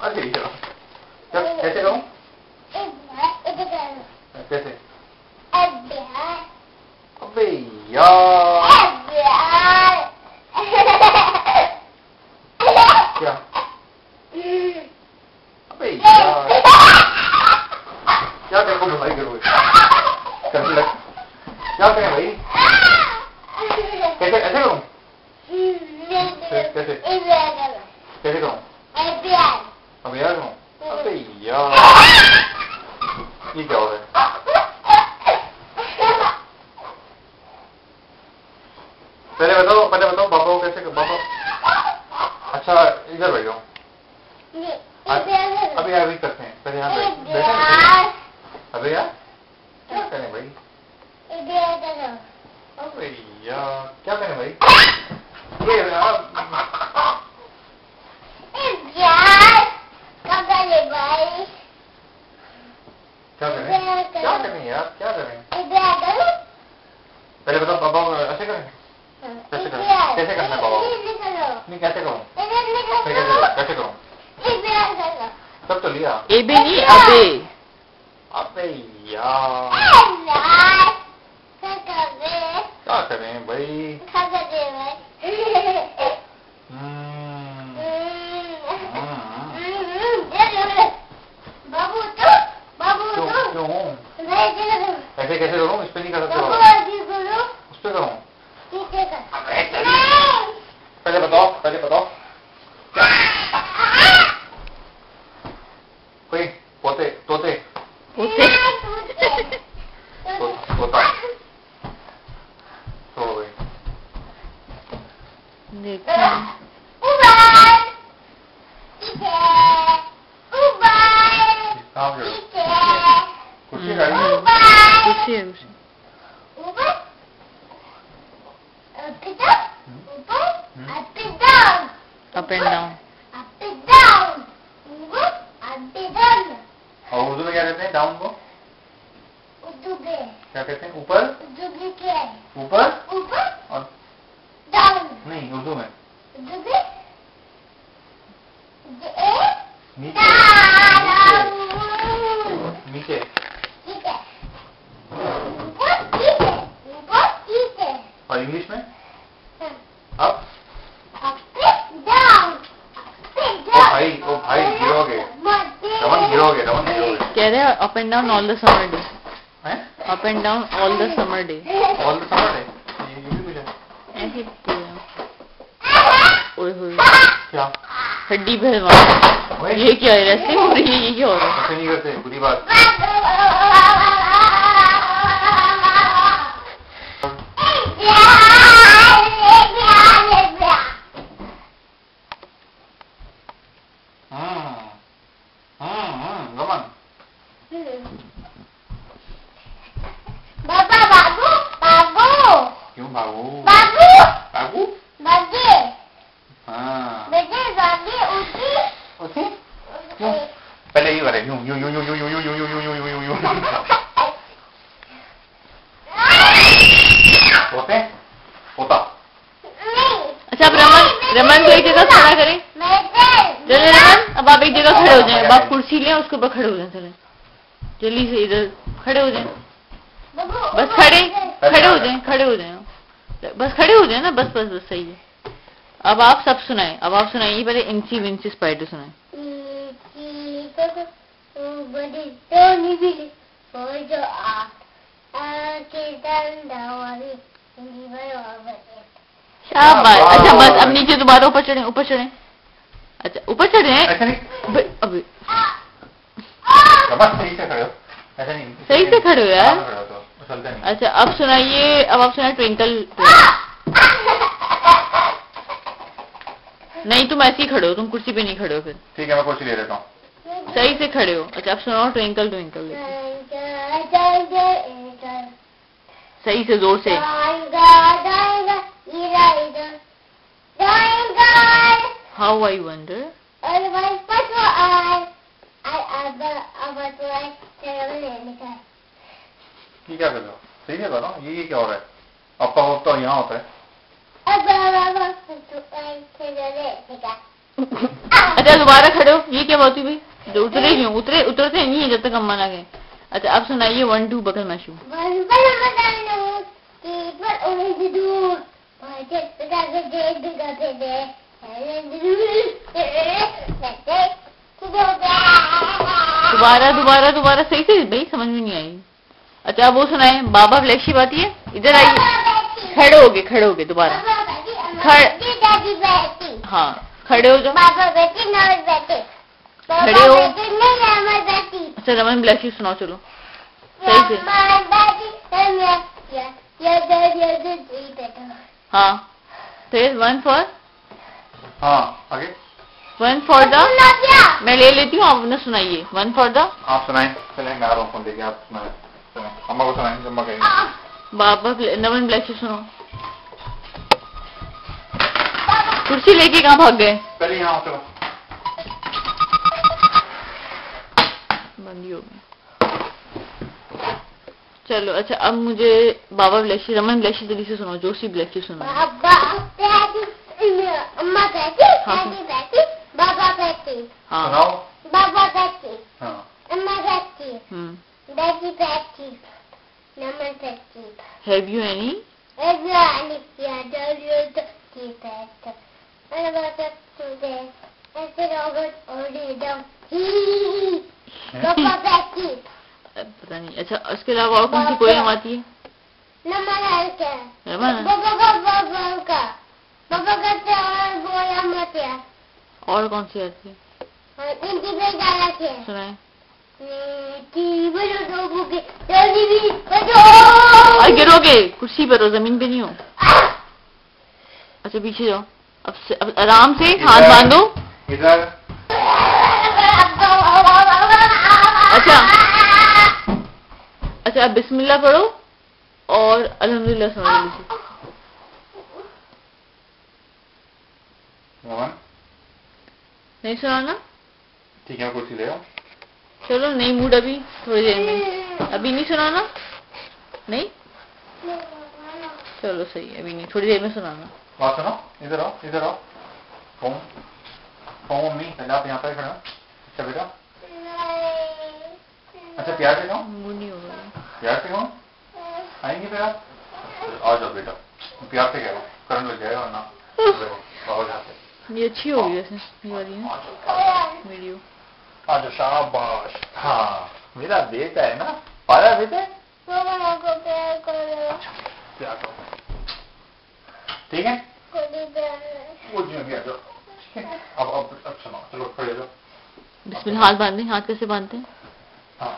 अरे यार, कैसे करूं? कैसे? अबे यार, क्या? अबे यार, क्या देखो भाई करोगे? कैसे लग? क्या करें भाई? कैसे ऐसे करूं? कैसे? कैसे करूं? अब यार करूं? अबे यार, ये क्या हो रहा है? पहले बताओ पापा को कैसे पापा? अच्छा इधर बैठ जाओ। अभी यार भी करते हैं, पहले यहाँ बैठे। अबे यार क्या करें भाई? अबे यार क्या करें भाई? ये यार क्या करें यार, क्या करें? पहले बताओ पापा को ऐसे करें? कैसे करें? कैसे करना है पापा को? नहीं कैसे करूं? कैसे करूं? सब तो लिया। एबे नहीं अबे। अबे यार क्या करें भाई? क्यों? ऐसे कैसे करूं? इस पे नहीं कर सकते? उस पे करूं? पहले बताओ कोई तोते तोता तो भाई देखो कुर्सी गाड़ी कुर्सी है अप एंड डाउन। और उर्दू में क्या कहते हैं डाउन को? क्या कहते हैं? ऊपर और नहीं उर्दू में नीचे और इंग्लिश में अप। ओ भाई गिरोगे रमन कह रहे up and down all the summer day. Up and down all the summer day. ये भी कुछ है ऐसे ओए होए क्या? हड्डी भरवा। ये क्या है? रस्सी हो रही है? ये क्या हो रहा है? ऐसे नहीं करते, बुरी बात। गमन क्यों भागू? क्यों? पहले ये करे यूं होता। अच्छा अब रमन को एक जगह खड़ा करें। चलो रमन अब आप एक जगह खड़े हो जाएं। अब आप कुर्सी लें उसके ऊपर खड़े हो जाएं। चले जल्दी से इधर खड़े हो जाएं। बस खड़े हो जाएं बस खड़े हो जाएं ना। बस सही है। अब आप सब सुनाएं। पहले इंची विंची स्पाइडर सुनाएं। शाबाश। अच्छा बस अब नीचे दोबारा ऊपर चढ़े। अच्छा ऊपर चढ़े हैं। अभी सही से खड़े हो यार। अच्छा अब सुनाइए। अब आप सुनाए ट्विंकल। नहीं तुम ऐसे ही खड़े हो, तुम कुर्सी पे नहीं खड़े हो। फिर ठीक है मैं कुर्सी ले लेता हूँ। सही से खड़े हो। अच्छा अब सुनाओ ट्विंकल सही से जोर से। How I wonder. ये क्या कर रहे हो? सही है ना? ये क्या हो रहा है? आपका वक्त तो यहाँ होता है। अच्छा दोबारा खड़े हो। ये क्या बात हुई भाई? जो उतरे क्यों? उतरते नहीं है जब तक अम्मा ना गए। अच्छा अब सुनाइए 1 2 बकल माशू। दोबारा सही से भाई समझ में नहीं आई। अच्छा अब वो सुनाए बाबा फ्लैक्शी बात है। इधर आइए। खड़े हो गए दोबारा। हाँ खड़े हो जाओ। खड़े हो। अच्छा रमन ब्लैशी सुनाओ चलो सही से। हाँ फिर 1 फॉर। हाँ आगे 1 फॉर द। मैं ले लेती हूँ आप न सुनाइए 1 फॉर द। आप सुनाएं। चलें मैं आ रहा हूँ फोन लेके। आप सुनाएं। अम्मा को सुनाएं। अम्मा कहेंगे बाबा नमन ब्लैशी सुनो। कुर्सी लेके कहाँ भाग गए? चलिए यहाँ चलो। बंदी हो गई। चलो अच्छा अब मुझे बाबा ब्लैशी रमन ब्लैशी जल्दी से सुनो। जोशी ब्लैशी सुनो। अम्मा कहती, बाबा कहती, सुनाओ। बाबा कहती, हाँ अम्मा कहती, डैडी कहती, नमन कहती। Have you any? Have you any fear? Keep it. And about it today. I said, Robert, already down. Papa कहती। पता नहीं। अच्छा उसके अलावा और कौन सी पोएम आती है? नमन है क्या? रमन पापा कहते और बोला मत यार। और कौन सी आती है? इंटी पे डाला थे। सुनाए। गिरोगे कुर्सी पर हो जमीन पे नहीं हो। अच्छा पीछे जाओ। अब आराम से हाथ बांधो। इधर। अच्छा अब बिस्मिल्लाह पढ़ो और अल्हम्दुलिल्लाह सुनो जल्दी से। नहीं सुनाना? ठीक है कुर्सी ले आओ। चलो नहीं मूड अभी थोड़ी देर में। अभी नहीं सुनाना? नहीं चलो सही है अभी नहीं थोड़ी देर में सुनाना। बात सुनो। इधर आओ। कौन नहीं पहले आप यहाँ पर खड़ा। अच्छा बेटा अच्छा प्यार से कहो। मूड नहीं होगा। प्यार से कहो। आएंगे फिर आप आ जाओ बेटा। प्यार से कहो करंट लग जाएगा वरना। बाबा जाते ये अच्छी होगी वैसे ये वाली है वीडियो। अच्छा शाबाश। हाँ मेरा बेटा है ना। पाया बेटे प्यार करो। ठीक है वो जी अभी आ जाओ। अब सुनो चलो खड़े जाओ। बिस्मिल्लाह हाथ बांधे। हाथ कैसे बांधते हैं? हाँ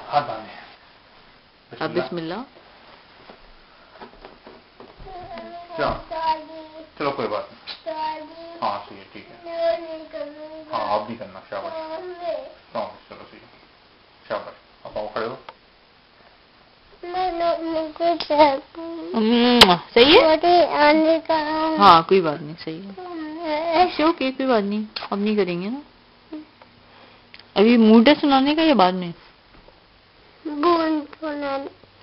हाथ बांधे। अब बिस्मिल्लाह। चलो कोई बात नहीं। हाँ सही है ठीक है। हाँ अब नहीं करना। शाबाश चलो सही है। शाबाश अब आओ खड़े हो। सही है। हाँ कोई बात नहीं सही है। ओके कोई बात नहीं अब नहीं करेंगे ना। अभी मूड है सुनाने का या बाद में?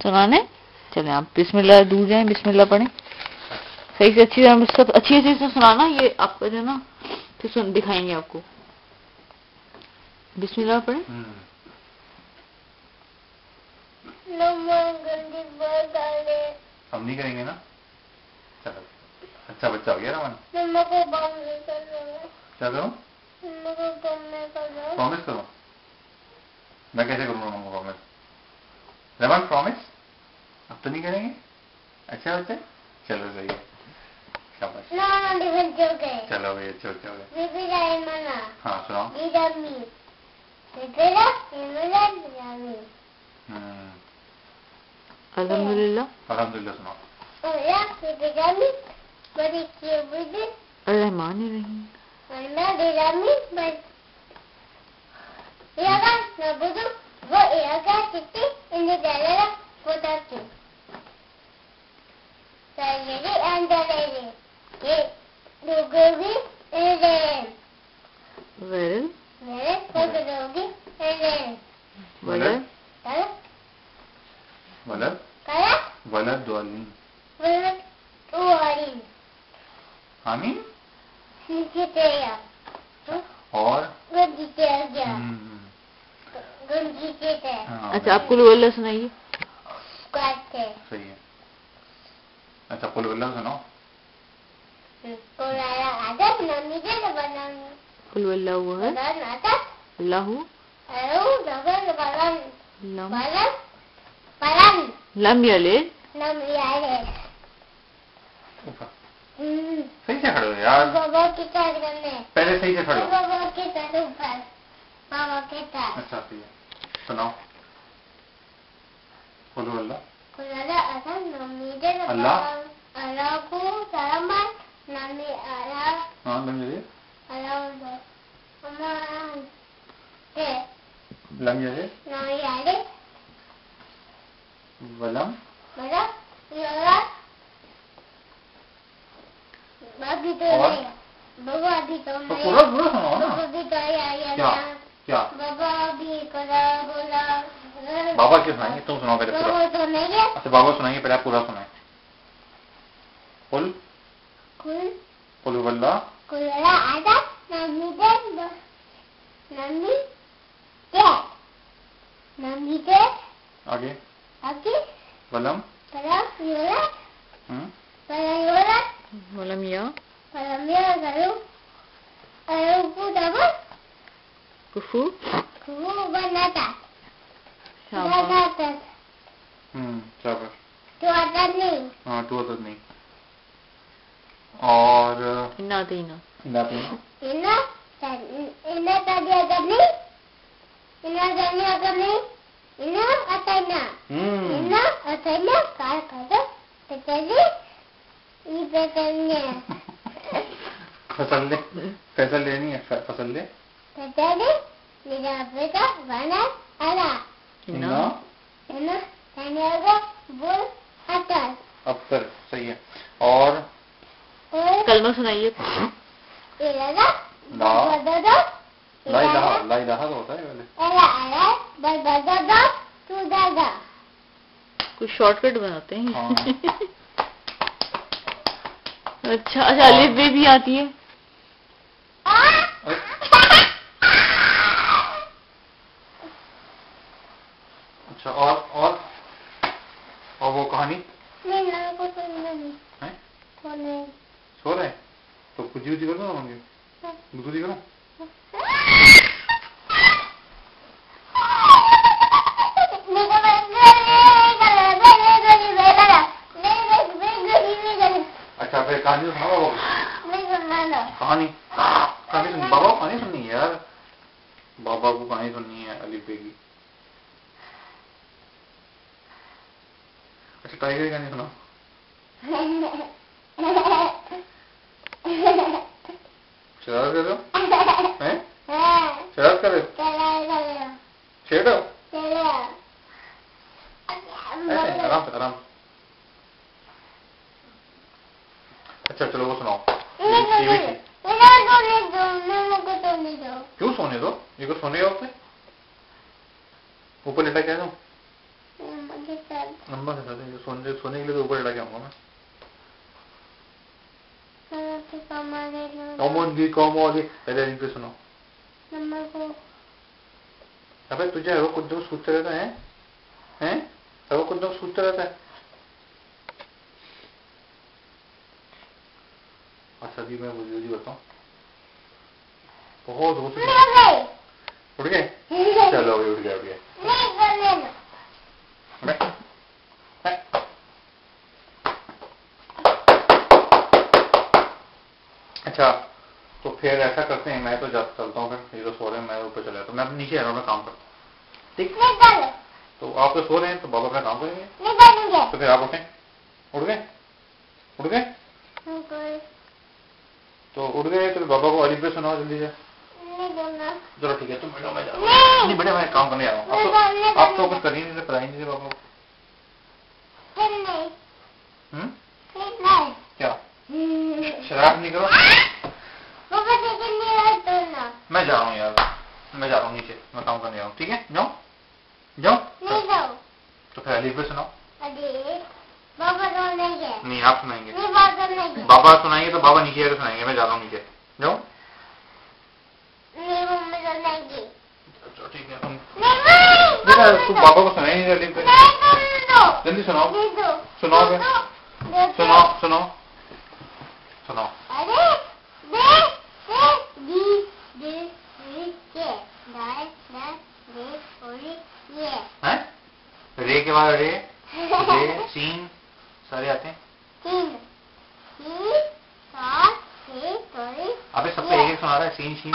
सुनाने चले आप बिस्मिल्लाह दूर जाएं। बिस्मिल्लाह पढ़ें सही से अच्छी तरह सब अच्छी से सुनाना। ये आपका जो ना फिर सुन दिखाएंगे आपको। बिस्मिल्लाह पढ़ें। हम नहीं करेंगे ना। चलो अच्छा बच्चा हो गया रमन। क्या करूँ? प्रॉमिस करो। मैं कैसे करूँ रमन को प्रॉमिस? रमन प्रॉमिस अब तो नहीं करेंगे। अच्छा बच्चा चलो सही है। शाबाश। चलो भाई अच्छा हो गया। हाँ सुनाओ। अल्हम्दुलिल्लाह। अल्हम्दुलिल्लाह सुनाओ। रहमान रहीम। वलद आमीन। गया। गुंजी थे। अच्छा आप कुल वल्ला सुनाइए। सही है। अच्छा कुल वल्ला सुनाओ। कुल वल्ला हुआ है अल्लाहु लम यलिद सही से खड़े हो यार। बाबा के साथ करने पहले सही से खड़े हो। बाबा के साथ ऊपर बाबा के साथ। अच्छा सही है सुनाओ। कुल वल्ला अल्लाह अल्लाह को सलामत नामी अल्लाह हाँ लम यलिद वलम अभी तो नहीं बाबा अभी तो नहीं पूरा पूरा सुनाओ ना। अभी तो क्या क्या बाबा अभी बोला बाबा क्यों सुनाएंगे तुम सुनाओ पहले पूरा। बाबा तो नहीं है। अच्छा बाबा सुनाएंगे पहले आप पूरा सुनाए। कुल कुल वल्ला आधा नमी दे आगे आगे वलम वलम या कुफू बनाता शाबाश शाबाश। तो आता नहीं। हाँ टू अदर नहीं। और इन्ना तीना इन्ना तादिया करनी इन्ना जानिया करनी इन्ना अतैना इन्ना अतैना कार करो तो चली ये पे करने फसल लेनी है फसल ले तो चली मेरा बेटा बना आला इन्ना तानिया बोल अतर अफ्तर सही है। और कलमा सुनाइए। ला इलाहा तो होता है पहले। कुछ शॉर्टकट बनाते हैं। हाँ। अच्छा अच्छा अलिफ बे भी आती है। अच्छा और वो कहानी है सो रहे तो कुछ भी करो ना होंगे दूसरी करो। अच्छा फिर कहानी तो सुनाओ कहानी सुन बाबा को कहानी सुननी है यार। बाबा को कहानी सुननी है अलिफ बे की। अच्छा टाइगर की कहानी सुनाओ। शरारत कर रहे हो हैं? शरारत कर रहे हो छेड़ रहे हो आराम से आराम। अच्छा चलो वो सुनाओ। क्यों सोने दो ये को सोने होते ऊपर लेटा क्या दो नंबर से सोने के लिए तो ऊपर लेटा के आऊंगा मैं। पहले रिंग पे सुनो। अबे तुझे वो कुछ दो सोचते रहता है हैं वो कुछ दो सोचते रहता है। अच्छा जी मैं जल्दी बताऊँ बहुत जोर से उठ गए। चलो अभी उठ गया अच्छा तो फिर ऐसा करते हैं मैं तो चलता हूँ फिर ये तो सो रहे हैं मैं ऊपर चला जाता हूँ। मैं नीचे आ रहा हूँ मैं काम करता हूँ ठीक। तो आप तो सो रहे हैं तो बाबा अपना काम करेंगे तो फिर आप उठे उठ गए तो उठ गए तो बाबा को अलिफ बे सुनाओ जल्दी से। चलो ठीक है तुम बैठो मैं जा रहा हूँ। नहीं बेटा मैं काम करने आ रहा हूँ। आप तो कुछ कर ही नहीं थे पढ़ाई नहीं थे बाबा को। क्या शरारत नहीं करो। मैं जा रहा हूँ यार मैं जा रहा हूँ नीचे मैं काम करने आ रहा हूँ ठीक है जाओ तो फिर अलिफ बे सुनाओ। नहीं आप सुनाएंगे बाबा सुनाएंगे तो बाबा नीचे आकर सुनाएंगे। मैं जा रहा हूँ नीचे जाओ तुम पापा को सुनाई नहीं जल्दी पे, जल्दी सुनाओ सुनाओ पे, सुनाओ सुनाओ सुनाओ। रे के बाद रे सीन सारे आते हैं। अबे सबको एक एक सुना रहा है, सीन शीन